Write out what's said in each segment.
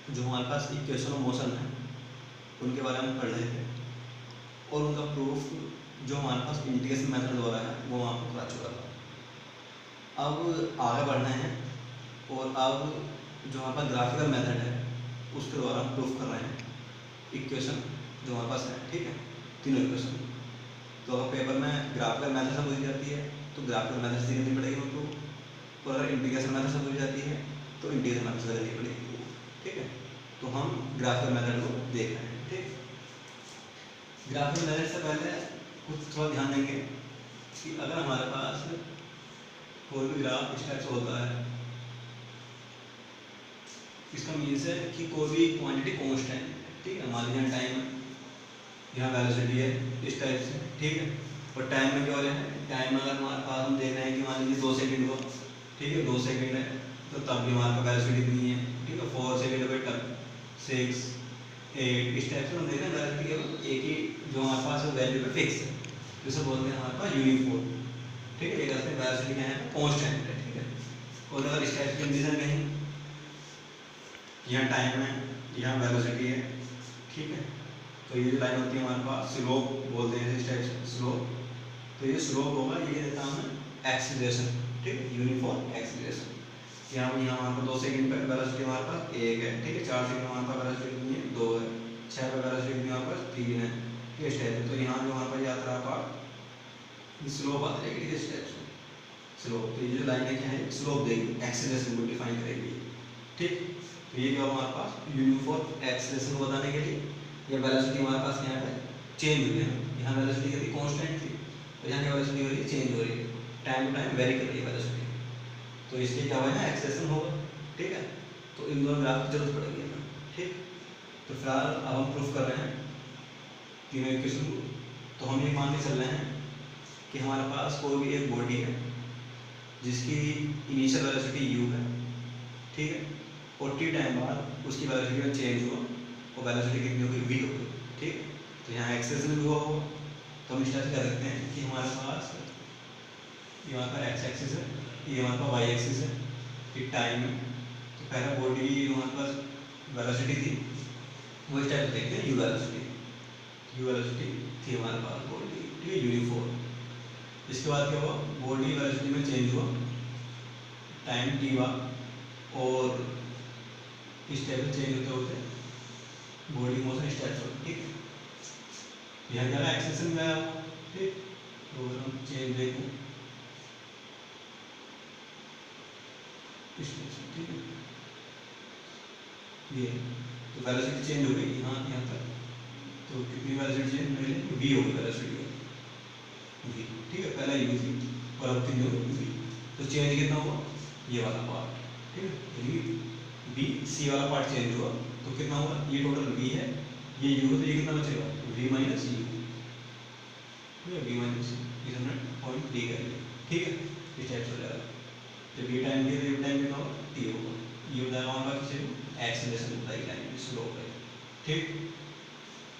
जो हमारे पास equation of motion है उनके बारे में पढ़ रहे थे और उनका प्रूफ जो हमारे पास इंटीग्रेशन मेथड द्वारा है वो वहाँ पर करा चुका था। अब आगे बढ़ना है और अब जो हमारे पास ग्राफिकल मेथड है उसके द्वारा हम प्रूफ कर रहे हैं इक्वेशन जो हमारे पास है, ठीक है, तीनों इक्वेशन। तो अगर पेपर में ग्राफिकल मेथड से पूछी जाती है तो ग्राफिकल मेथड से करनी पड़ेगी उनको, और अगर इंटीग्रेशन मेथड से पूछी जाती है तो इंटीग्रेशन मेथड से करनी पड़ेगी, ठीक है। तो हम ग्राफिकल मेथड को देख रहे हैं, ठीक। ग्राफिकल मेथड से पहले कुछ थोड़ा ध्यान देंगे कि अगर हमारे पास कोई भी ग्राफ इस टाइप से होता है, इसका मीन्स है कि कोई भी क्वांटिटी कांस्टेंट, ठीक है। मान लीजिए टाइम, यहाँ वेलोसिटी है इस टाइप से, ठीक है। और टाइम में क्या हो रहा है, टाइम में अगर हमारे पास हम देख रहे हैं कि मान लीजिए 2 सेकंड को, ठीक है, 2 सेकंड है तो तब भी हमारे पास वेलोसिटी इतनी है, ठीक है। 4 सेकंड पे तब 6 8 इस टाइप से हम देख रहे हैं वेलोसिटी एक ही जो हमारे पास वैल्यू पे फिक्स है, जिसे बोलते हैं हमारे पास यूनिफॉर्म, ठीक है। एक अर्थ में वेलोसिटी क्या है, कांस्टेंट है, ठीक है। और अगर इस टाइप की कंडीशन कहीं, यहाँ टाइम है, यहाँ वेलोसिटी है, ठीक है। तो ये जो लाइन होती है हमारे पास स्लोप बोलते हैं इस टाइप से, स्लोप। तो ये स्लोप होगा, ये देता हमें एक्सीलरेशन, ठीक है, यूनिफॉर्म एक्सीलरेशन। यहाँ हमारे पास 2 सेकंड पर वेलोसिटी हमारे पास 1 है, ठीक है। 4 सेकंड हमारे पास वेलोसिटी कितनी है, 2 है। 6 पर वेलोसिटी हमारे पास 3 है, इस टाइप से। तो यहाँ जो हमारे पास यात्रा पार्ट स्लोप आ जाएगी इस टाइप से, स्लोप। तो ये जो लाइन है क्या है, स्लोप देगी, एक्सीलरेशन को डिफाइन करेगी, ठीक। तो ये जो हमारे पास यूनिफॉर्म एक्सीलरेशन को बताने के लिए ये वेलोसिटी हमारे पास यहाँ पे चेंज हुई है, यहाँ वेलोसिटी कितनी कांस्टेंट थी और यहाँ की वेलोसिटी हो रही है चेंज हो रही है, टाइम टू टाइम वेरी कर रही है वेलोसिटी। तो इसलिए क्या हुआ है, एक्सेलेरेशन होगा, ठीक है। तो इन दोनों ग्राफ की जरूरत पड़ेगी हमें, ठीक। तो फिलहाल अब हम प्रूफ कर रहे हैं तीनों इक्वेशन को। तो हम ये मान के चल रहे हैं कि हमारे पास कोई भी एक बॉडी है जिसकी इनिशियल वेलोसिटी u है, ठीक है। और टी टाइम बाद उसकी वेलोसिटी में चेंज हुआ और वेलोसिटी कितनी होगी, v होगी, ठीक। तो यहाँ एक्सेलेरेशन भी हुआ होगा। तो हम इस तरह से कर सकते हैं कि हमारे पास ये हमारे पास एक्स एक्सिस है, ये हमारे पास वाई एक्सिस है, कि टाइम है। तो पहला बॉडी हमारे पास वेलोसिटी थी, वो इस टाइप से देखते हैं, यू वेलोसिटी थी हमारे पास बॉडी, ठीक है, यूनिफॉर्म। इसके बाद क्या हुआ, बॉडी वेलोसिटी में चेंज हुआ टाइम टी बाद, और इस टाइप से चेंज होते होते बॉडी मोशन इस टाइप से, ठीक। यहाँ क्या एक्सेलेरेशन में आया, ठीक। तो अगर हम चेंज देखें इस टाइप से, ठीक है, ये तो वेलोसिटी चेंज हो गई यहाँ तक। तो कितनी वेलोसिटी चेंज मिली, v होगी वेलोसिटी, v, ठीक है। पहला u थी और अब कितनी होगी, v। तो चेंज कितना हुआ, ये वाला पार्ट, ठीक है, v c वाला पार्ट चेंज हुआ तो कितना हुआ, ये टोटल v है, ये u है, तो ये कितना बचेगा, v माइनस u, ठीक है, v माइनस u, इस हमने पॉइंट डी कर लिया, ठीक है। इस टाइप से हो जाएगा। जब ये टाइम दिया तो ये टाइम कितना होगा, t होगा। ये बताया हमारे पास किसी को एक्सीलरेशन बताई लाइन स्लोप है, ठीक।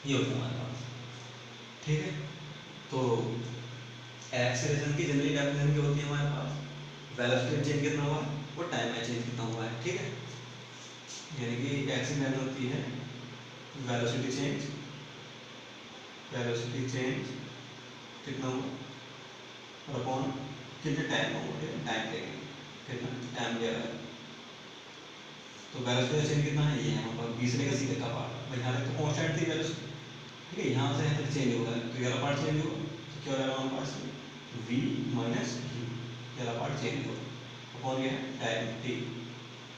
ये होता है हमारे पास, ठीक है। तो एक्सीलरेशन की जनरली डेफिनेशन क्या होती है हमारे पास, वेलोसिटी चेंज कितना हुआ है और टाइम में चेंज कितना हुआ है, ठीक है। यानी कि एक्सीलरेशन होती है वेलोसिटी चेंज कितना हुआ और अपॉन कितने टाइम में हुआ, ठीक है, टाइम टेकिंग कितना टाइम लिया है। तो वेलोसिटी चेंज कितना है, ये है हमारे पास 20 से लेकर 30 का पार्ट, भाई यहाँ तक तो कांस्टेंट थी वेलोसिटी, ठीक है। यहाँ से यहाँ तक चेंज होगा तो ये वाला पार्ट चेंज होगा, तो क्या हो जाएगा हमारे पास v माइनस u, ये वाला पार्ट चेंज होगा अपॉन ये टाइम t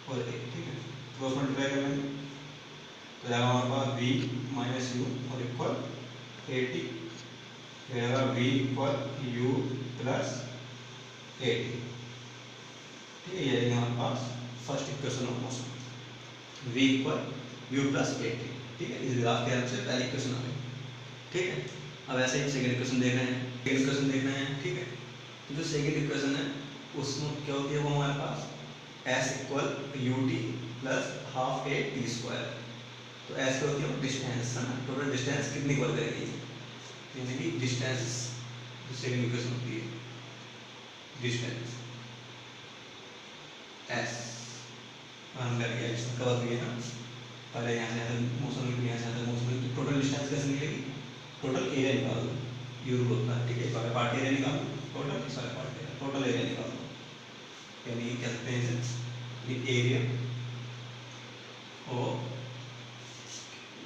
और a, ठीक है। क्रॉस मल्टीप्लाई कर लेंगे तो जाएगा हमारे पास v माइनस u और इक्वल at, जाएगा v equal u plus at, ठीक है। ये हमारे पास first equation of motion, v equal u plus at, ठीक है। इस ग्राफ के हेल्प से पहली इक्वेशन आ गई, ठीक है। अब ऐसे ही सेकंड इक्वेशन देख रहे हैं, ठीक है। तो जो सेकंड इक्वेशन है उसमें क्या होती है, वो हमारे पास s equal ut plus half a t square. तो s क्या होती है, डिस्टेंस है ना, टोटल डिस्टेंस कितनी कवर करेगी, यानी कि डिस्टेंस जो सेकंड इक्वेशन होती है, डिस्टेंस s हम कर दिया, इसमें कवर किया ना, पहले यहाँ से मोशन यहाँ से मोशन टोटल डिस्टेंस कैसे निकलेगी, टोटल एरिया निकाल दो, ये रूल होता है, ठीक है। पहले पार्ट एरिया निकालो टोटल, इस वाले पार्ट एरिया टोटल एरिया निकाल दो, यानी कह सकते हैं इसे एरिया और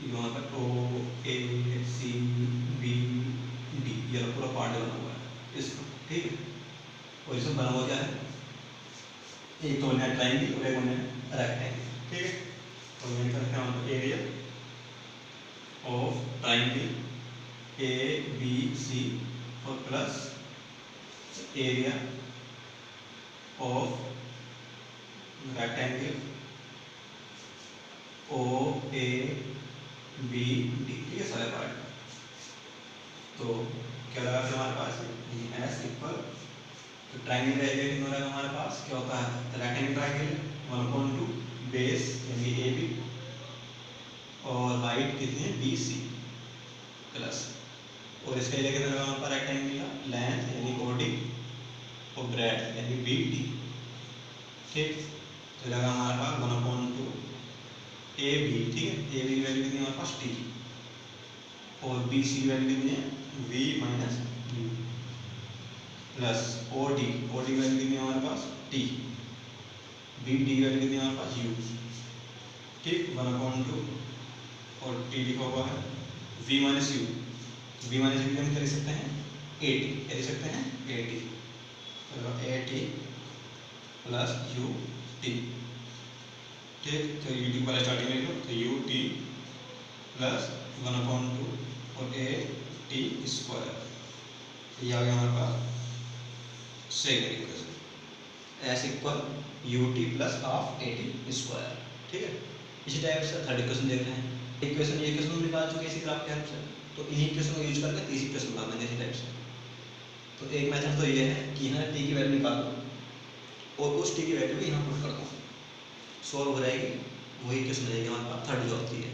यहाँ पर ओ ए सी बी डी, ये पूरा पार्ट बना हुआ है इसका, ठीक है। और इसमें बना हुआ क्या है, एक तो बना ट्रायंगल और एक बना रेक्टेंगल, ठीक है। तो मैं करता हूँ area of triangle A B C और plus area of rectangle O A B D, ठीक है, सारे पार्ट। तो क्या लगा फिर हमारे पास एस इक्वल, तो ट्रायंगल का एरिया कितना रहेगा हमारे पास, क्या होता है रेक्टेंगल ट्रायंगल 1/2 बेस यानी ए बी और हाइट कितनी है बी सी प्लस, और इसका एरिया कितना रहेगा हमारे पास रेक्टेंगल का, लेंथ यानी ओ डी और ब्रेड यानी बी डी, ठीक। तो लगा हमारे पास 1/2 ए बी, ठीक है, ए बी की वैल्यू कितनी है हमारे पास टी, और बी सी की वैल्यू कितनी है V minus U plus O D की वैल्यू कितनी है हमारे पास टी, बी डी की वैल्यू कितनी है हमारे पास यू, ठीक, 1/2 और टी लिखा हुआ है v minus U, V minus U हम कर सकते हैं ए टी, क्या लिख सकते हैं ए टी, तो A T plus U T, ठीक। तो यू टी को स्टार्टिंग में लिख लो, तो यू टी प्लस 1/2 और ए टी स्क्वायर, ये आ गया हमारे पास second equation, S equal U T plus half A T square, ठीक है। इसी टाइप से थर्ड इक्वेशन देख रहे हैं, इक्वेशन ये इक्वेशन हम निकाल चुके हैं इसी ग्राफ के हेल्प से, तो इन्हीं इक्वेशन को यूज करके तीसरी इक्वेशन निकाल देंगे इसी टाइप से। तो एक मेथड तो ये है कि यहाँ टी की वैल्यू निकाल दो और उस टी की वैल्यू को यहाँ पुट कर दो, सॉल्व हो जाएगी, वही इक्वेशन रहेगी हमारे पास थर्ड जो होती है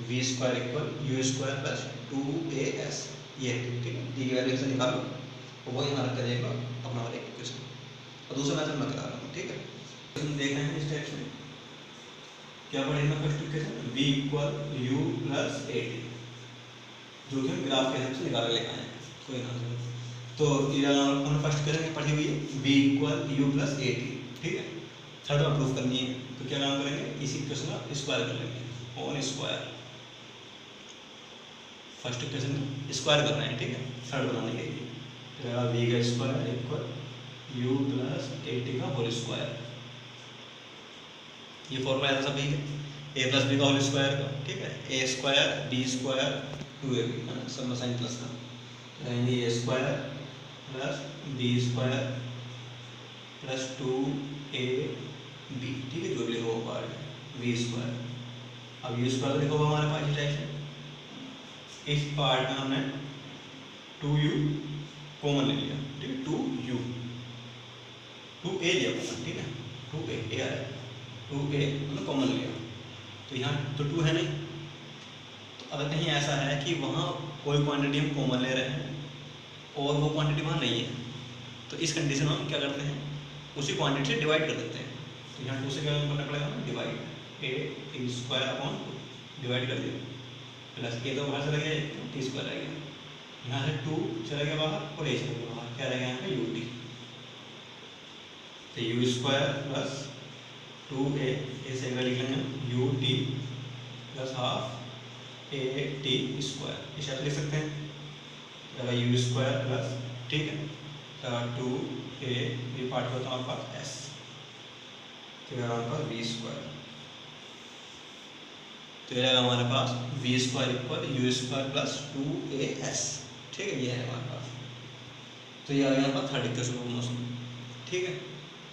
V square equal U square plus 2as, ये ठीक है, टी की वैल्यू से निकालो और वही यहाँ रख देगा अपना वाला इक्वेशन, और दूसरा मेथड मैं करा रहा हूँ, ठीक है। इक्वेशन देख रहे हैं इस टाइप से, क्या पढ़ेगा first equation v equal u plus A T, जो कि हम ग्राफ के हिसाब से निकाल लेके आए हैं, कोई ना। तो हमने फर्स्ट इक्वेशन पढ़ी हुई है v equal u plus A T, ठीक है। थर्ड में प्रूफ करनी है, तो क्या काम करेंगे, इसी इक्वेशन का स्क्वायर कर लेंगे, on square, first equation square कर रहे हैं, ठीक है, थर्ड बनाने के लिए, तो v का square equal u plus A T का होल स्क्वायर, ये फॉर्मूला ऐसा सभी है ए प्लस बी का होल स्क्वायर का, ठीक है, ए स्क्वायर बी स्क्वायर 2ab है ना, सब में साइन प्लस का, यानी A square plus B square plus 2ab, ठीक है, जो भी लिखा हुआ पार्ट है वी स्क्वायर। अब यू स्क्वायर लिखा हुआ हमारे पास इस टाइप से, इस पार्ट में हमने 2u कॉमन ले लिया, ठीक है, 2u 2a लिया कॉमन, ठीक है, 2a ए आ रहा है, 2a मतलब कॉमन लिया, तो यहाँ तो 2 है नहीं, तो अगर कहीं ऐसा है कि वहाँ कोई क्वांटिटी हम कॉमन ले रहे हैं और वो क्वांटिटी वहाँ नहीं है, तो इस कंडीशन में हम क्या करते हैं, उसी क्वांटिटी से डिवाइड कर देते हैं, तो यहाँ 2 से क्या करना पड़ेगा हमें डिवाइड, ए स्क्वायर अपॉन डिवाइड कर दिया, प्लस ए तो बाहर चला गया, टी स्क्वायर रह गया, यहाँ से 2 चला गया बाहर और ए चला गया बाहर, क्या रह गया यहाँ पे यू टी, तो यू स्क्वायर प्लस 2a ऐसे लिख लेंगे you T plus half A T square, इस लिख सकते हैं, यू स्क्वायर प्लस, ठीक है, 2a ये पार्ट होता है हमारे पास एस, तो हमारे पास वी स्क्वायर, तो ये हमारे पास V square equal U square plus 2as, ठीक है, ये है हमारे पास, तो ये आ गया हमारे पास थर्ड इक्वेशन, ठीक है।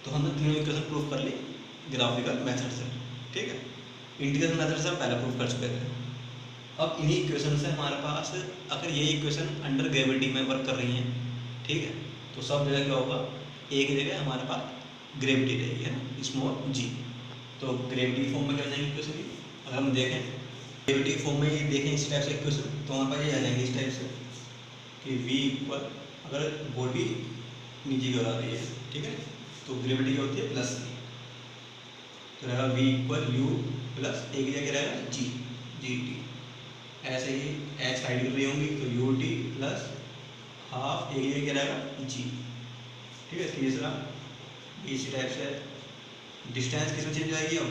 तो हमने तीनों इक्वेशन प्रूफ कर ली ग्राफिकल मेथड से, ठीक है, इंटीग्रेशन मेथड से हम पहले प्रूफ कर चुके थे। अब इन्हीं इक्वेशन से हमारे पास अगर ये इक्वेशन अंडर ग्रेविटी में वर्क कर रही हैं, ठीक है, तो सब जगह क्या होगा, एक जगह हमारे पास ग्रेविटी रहेगी, है ना, स्मॉल जी, तो ग्रेविटी फॉर्म में क्या जाएंगे इक्वेशन की, अगर हम देखें ग्रेविटी फॉर्म में ये देखें इस टाइप से इक्वेशन, तो हमारे पास ये आ जाएंगे इस टाइप से कि v इक्वल, अगर बॉडी नीचे की ओर आ रही है, ठीक है, तो ग्रेविटी क्या होती है प्लस की, तो रहेगा v इक्वल यू प्लस ए की जगह क्या रहेगा जी, जी टी। ऐसे ही एच साइड कर रही होंगी तो यू टी प्लस हाफ ए की जगह क्या रहेगा जी। ठीक है, तीसरा इसी टाइप से डिस्टेंस किसमें चेंज हो जाएगी अब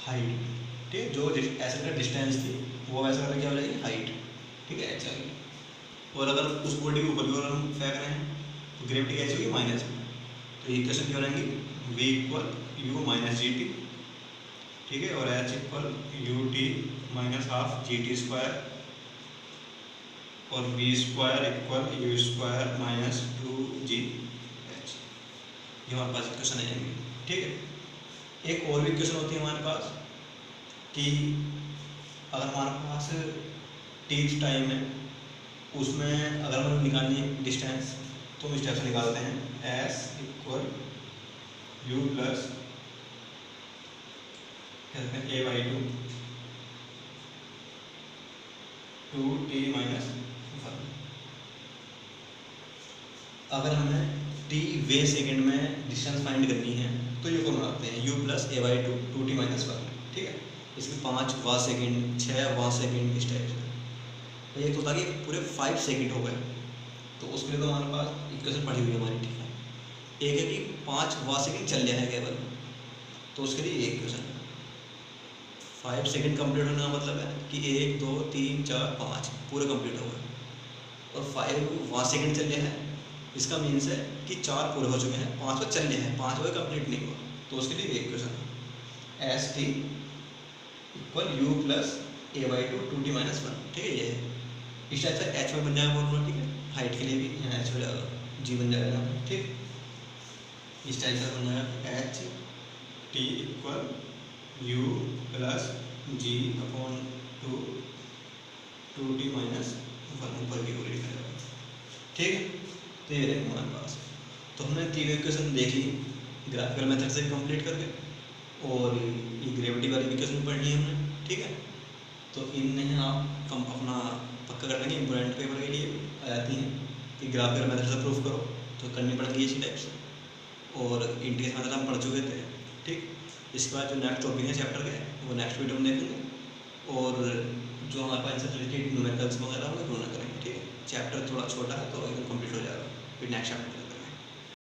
हाइट। ठीक है, जो एसिड का डिस्टेंस थी वो वैसा करके क्या हो जाएगी हाइट। ठीक है, एच आ गई। और अगर उस बॉडी के ऊपर की ओर हम फेंक रहे हैं तो ग्रेविटी कैसी होगी माइनस में, तो इक्वेशन क्या हो जाएंगी V equal U minus G T. ठीक है, और H equal U T minus half G T square और V square equal U square minus 2 G H. ये हमारे पास इक्वेशन आ जाएंगे। ठीक है, एक और भी इक्वेशन होती है हमारे पास कि अगर हमारे पास टीथ टाइम है उसमें अगर हमें निकालनी है डिस्टेंस तो हम इस टाइप से निकालते हैं एस इक्वल यू प्लस कहते हैं ए बाई टू टी माइनस 1। अगर हमें टी वे सेकेंड में डिस्टेंस फाइंड करनी है तो ये फॉर्मूला आते हैं you plus A by two T minus 1। ठीक है, इसमें 5 वा सेकेंड 6 वा सेकेंड इस टाइप से। तो एक तो था कि पूरे 5 सेकेंड हो गए तो उसके लिए तो हमारे पास इक्वेशन पड़ी हुई है हमारी। ठीक है, एक है कि 5 वा सेकेंड चल जाए केवल तो उसके लिए एक इक्वेशन है। 5 सेकेंड कंप्लीट होने का मतलब है कि 1 2 3 4 5 पूरे कंप्लीट हो गए, और 5 वा सेकेंड चल जाए इसका मीन्स है कि 4 पूरे हो चुके हैं, 5 चल जाए हैं, 5 कंप्लीट नहीं हुआ, तो उसके लिए एक इक्वेशन है S T equal U plus A by two T minus 1। ठीक है, ये है इस टाइप से एच में बन जाएगा फॉर्मूला। ठीक है, हाइट के लिए भी यहाँ एच हो जाएगा जी बन जाएगा। ठीक, इस टाइप से बन जाएगा H T equal U plus G upon two T minus 1 ऊपर की ओर लिखा जाएगा। ठीक है, तो ये रहेगा हमारे पास। तो हमने तीनों इक्वेशन देख ली ग्राफिकल मेथड से कंप्लीट करके, और ये ग्रेविटी वाली इक्वेशन पढ़ ली हमने। ठीक है, तो इन्हें आप कम अपना पक्का कर लेंगे, इम्पोर्टेंट पेपर के लिए आ जाती हैं कि ग्राफिकल मेथड से प्रूफ करो तो करनी पड़ेगी इसी टाइप से। और इंटीग्रेशन मेथड हम पढ़ चुके थे। ठीक, इसके बाद जो नेक्स्ट टॉपिक है चैप्टर के वो नेक्स्ट वीडियो में देखेंगे, और जो हमारे पास इनसे रिलेटेड न्यूमेरिकल्स वगैरह होंगे वो ना करेंगे। ठीक है, चैप्टर थोड़ा छोटा है तो एकदम कंप्लीट हो जाएगा फिर नेक्स्ट चैप्टर।